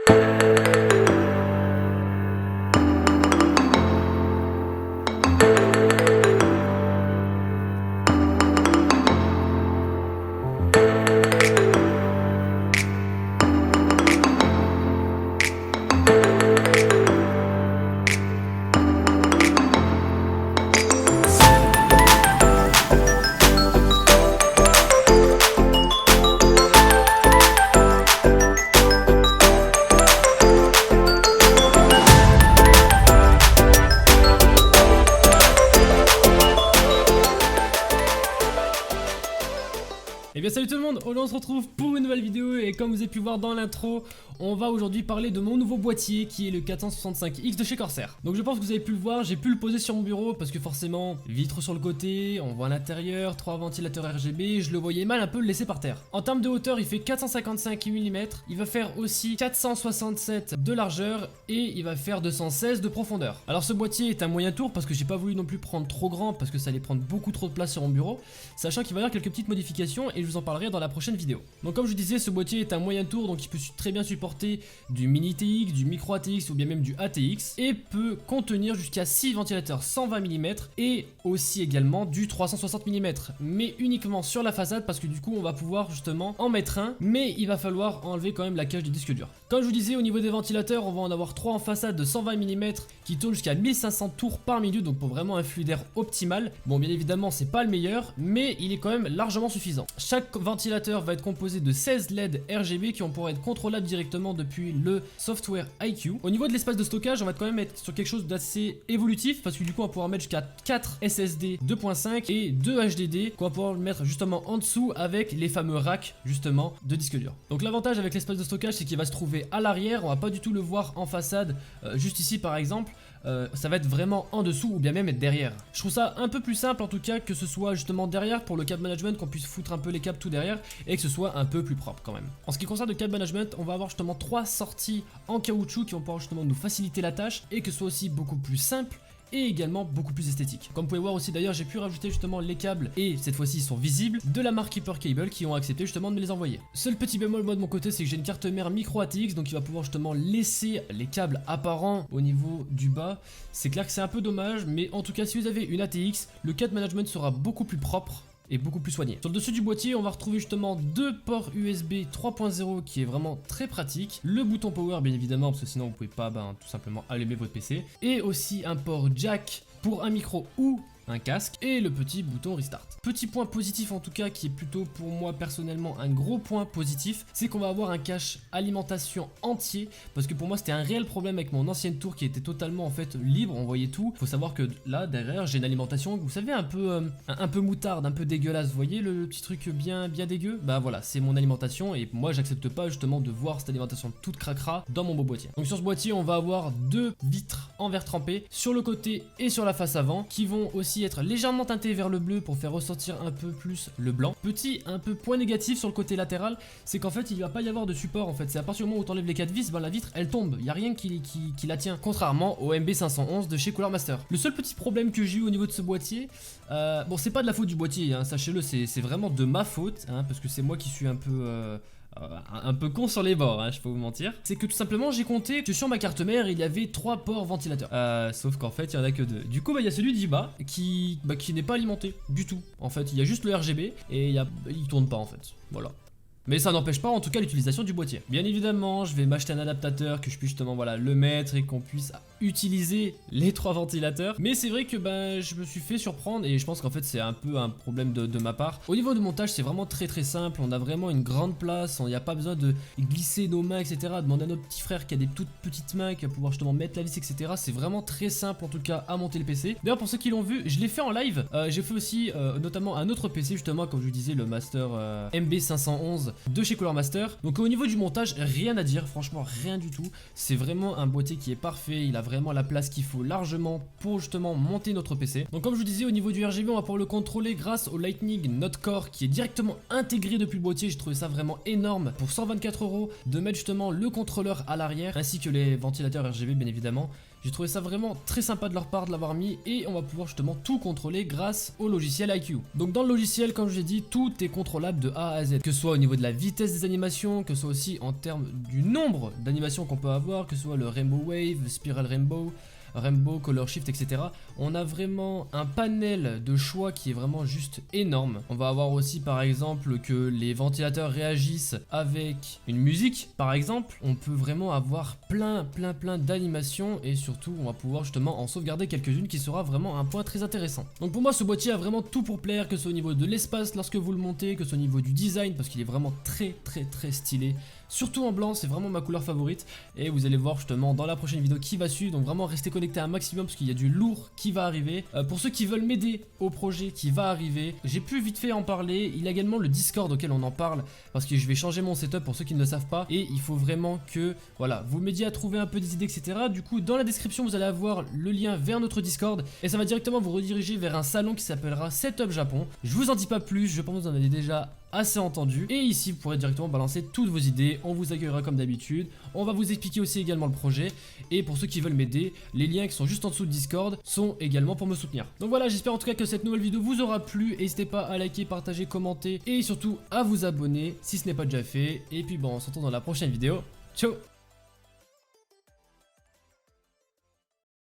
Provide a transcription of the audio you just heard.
Et bien salut tout le monde, aujourd'hui on se retrouve pour une nouvelle vidéo et comme vous avez pu voir dans l'intro, on va aujourd'hui parler de mon nouveau boîtier qui est le 465X de chez Corsair. Donc je pense que vous avez pu le voir, j'ai pu le poser sur mon bureau parce que forcément, vitre sur le côté, on voit l'intérieur, 3 ventilateurs RGB, je le voyais mal un peu le laisser par terre. En termes de hauteur, il fait 455 mm, il va faire aussi 467 de largeur et il va faire 216 de profondeur. Alors ce boîtier est un moyen tour parce que j'ai pas voulu non plus prendre trop grand parce que ça allait prendre beaucoup trop de place sur mon bureau, sachant qu'il va y avoir quelques petites modifications et je vous en parlerai dans la prochaine vidéo. Donc comme je vous disais, ce boîtier est un moyen tour, donc il peut très bien supporter du mini TX, du micro ATX ou bien même du ATX et peut contenir jusqu'à 6 ventilateurs 120 mm et aussi également du 360 mm, mais uniquement sur la façade parce que du coup on va pouvoir justement en mettre un, mais il va falloir enlever quand même la cage du disque dur. Comme je vous disais, au niveau des ventilateurs, on va en avoir 3 en façade de 120 mm qui tournent jusqu'à 1500 tours par minute, donc pour vraiment un flux d'air optimal. Bon, bien évidemment c'est pas le meilleur, mais il est quand même largement suffisant. Chaque ventilateur va être composé de 16 LED RGB qui vont pouvoir être contrôlables directement depuis le software IQ. Au niveau de l'espace de stockage, on va quand même être sur quelque chose d'assez évolutif parce que du coup on va pouvoir mettre jusqu'à 4 SSD 2.5 et 2 HDD qu'on va pouvoir mettre justement en dessous avec les fameux racks justement de disque dur. Donc l'avantage avec l'espace de stockage, c'est qu'il va se trouver à l'arrière, on va pas du tout le voir en façade, juste ici par exemple. Ça va être vraiment en dessous ou bien même être derrière. Je trouve ça un peu plus simple en tout cas que ce soit justement derrière pour le câble management, qu'on puisse foutre un peu les câbles tout derrière et que ce soit un peu plus propre quand même. En ce qui concerne le câble management, on va avoir justement 3 sorties en caoutchouc qui vont pouvoir justement nous faciliter la tâche et que ce soit aussi beaucoup plus simple et également beaucoup plus esthétique. Comme vous pouvez voir aussi d'ailleurs, j'ai pu rajouter justement les câbles et cette fois-ci ils sont visibles de la marque Keeper Cable qui ont accepté justement de me les envoyer. Seul petit bémol moi de mon côté, c'est que j'ai une carte mère micro ATX, donc il va pouvoir justement laisser les câbles apparents au niveau du bas. C'est clair que c'est un peu dommage, mais en tout cas si vous avez une ATX, le câble management sera beaucoup plus propre et beaucoup plus soigné. Sur le dessus du boîtier, on va retrouver justement 2 ports USB 3.0 qui est vraiment très pratique. Le bouton power bien évidemment parce que sinon vous pouvez pas tout simplement allumer votre PC. Et aussi un port jack pour un micro ou un casque et le petit bouton restart. Petit point positif en tout cas qui est plutôt pour moi personnellement un gros point positif, c'est qu'on va avoir un cache alimentation entier parce que pour moi c'était un réel problème avec mon ancienne tour qui était totalement en fait libre, on voyait tout. Faut savoir que là derrière j'ai une alimentation, vous savez un peu moutarde, un peu dégueulasse, vous voyez le petit truc bien dégueu. Bah voilà, c'est mon alimentation et moi j'accepte pas justement de voir cette alimentation toute cracra dans mon beau boîtier. Donc sur ce boîtier on va avoir 2 vitres en verre trempé sur le côté et sur la face avant qui vont aussi être légèrement teinté vers le bleu pour faire ressortir un peu plus le blanc. Petit un peu point négatif sur le côté latéral, c'est qu'en fait il va pas y avoir de support en fait, c'est à partir du moment où tu enlèves les 4 vis, ben la vitre elle tombe, il y a rien qui la tient, contrairement au MB511 de chez Cooler Master. Le seul petit problème que j'ai eu au niveau de ce boîtier, bon c'est pas de la faute du boîtier, hein, sachez-le, c'est vraiment de ma faute, hein, parce que c'est moi qui suis un peu con sur les bords, hein, je peux vous mentir. C'est que tout simplement j'ai compté que sur ma carte mère il y avait 3 ports ventilateurs, sauf qu'en fait il y en a que 2. Du coup il y a celui du bas qui n'est pas alimenté du tout. En fait il y a juste le RGB et il tourne pas en fait, voilà. Mais ça n'empêche pas en tout cas l'utilisation du boîtier. Bien évidemment je vais m'acheter un adaptateur que je puisse justement le mettre et qu'on puisse utiliser les 3 ventilateurs. Mais c'est vrai que je me suis fait surprendre et je pense qu'en fait c'est un peu un problème de ma part. Au niveau de montage c'est vraiment très simple, on a vraiment une grande place, il n'y a pas besoin de glisser nos mains etc. Demander à notre petit frère qui a des toutes petites mains qui va pouvoir justement mettre la vis etc. C'est vraiment très simple en tout cas à monter le PC. D'ailleurs pour ceux qui l'ont vu, je l'ai fait en live, j'ai fait aussi notamment un autre PC justement comme je vous disais, le Master MB511 de chez Cooler Master. Donc au niveau du montage rien à dire, franchement rien du tout, c'est vraiment un boîtier qui est parfait, il a vraiment la place qu'il faut largement pour justement monter notre PC. Donc comme je vous disais au niveau du RGB on va pouvoir le contrôler grâce au Lightning Note Core qui est directement intégré depuis le boîtier. J'ai trouvé ça vraiment énorme pour 124 € de mettre justement le contrôleur à l'arrière ainsi que les ventilateurs RGB bien évidemment. J'ai trouvé ça vraiment très sympa de leur part de l'avoir mis et on va pouvoir justement tout contrôler grâce au logiciel IQ. Donc dans le logiciel, comme je l'ai dit, tout est contrôlable de A à Z, que ce soit au niveau de la vitesse des animations, que ce soit aussi en termes du nombre d'animations qu'on peut avoir, que ce soit le Rainbow Wave, Spiral Rainbow, Color Shift, etc. On a vraiment un panel de choix qui est vraiment juste énorme. On va avoir aussi par exemple que les ventilateurs réagissent avec une musique par exemple. On peut vraiment avoir plein d'animations et surtout on va pouvoir justement en sauvegarder quelques-unes qui sera vraiment un point très intéressant. Donc pour moi ce boîtier a vraiment tout pour plaire, que ce soit au niveau de l'espace lorsque vous le montez, que ce soit au niveau du design parce qu'il est vraiment très stylé. Surtout en blanc, c'est vraiment ma couleur favorite et vous allez voir justement dans la prochaine vidéo qui va suivre, donc vraiment restez connectés un maximum parce qu'il y a du lourd qui va arriver. Pour ceux qui veulent m'aider au projet qui va arriver, j'ai pu vite fait en parler, il y a également le Discord auquel on en parle parce que je vais changer mon setup pour ceux qui ne le savent pas et il faut vraiment que voilà, vous m'aidiez à trouver un peu des idées, etc. Du coup dans la description vous allez avoir le lien vers notre Discord et ça va directement vous rediriger vers un salon qui s'appellera Setup Japon. Je vous en dis pas plus, je pense que vous en avez déjà assez entendu et ici vous pourrez directement balancer toutes vos idées, on vous accueillera comme d'habitude, on va vous expliquer aussi également le projet et pour ceux qui veulent m'aider, les liens qui sont juste en dessous de Discord sont également pour me soutenir. Donc voilà, j'espère en tout cas que cette nouvelle vidéo vous aura plu, n'hésitez pas à liker, partager, commenter et surtout à vous abonner si ce n'est pas déjà fait et puis bon on se retrouve dans la prochaine vidéo, ciao.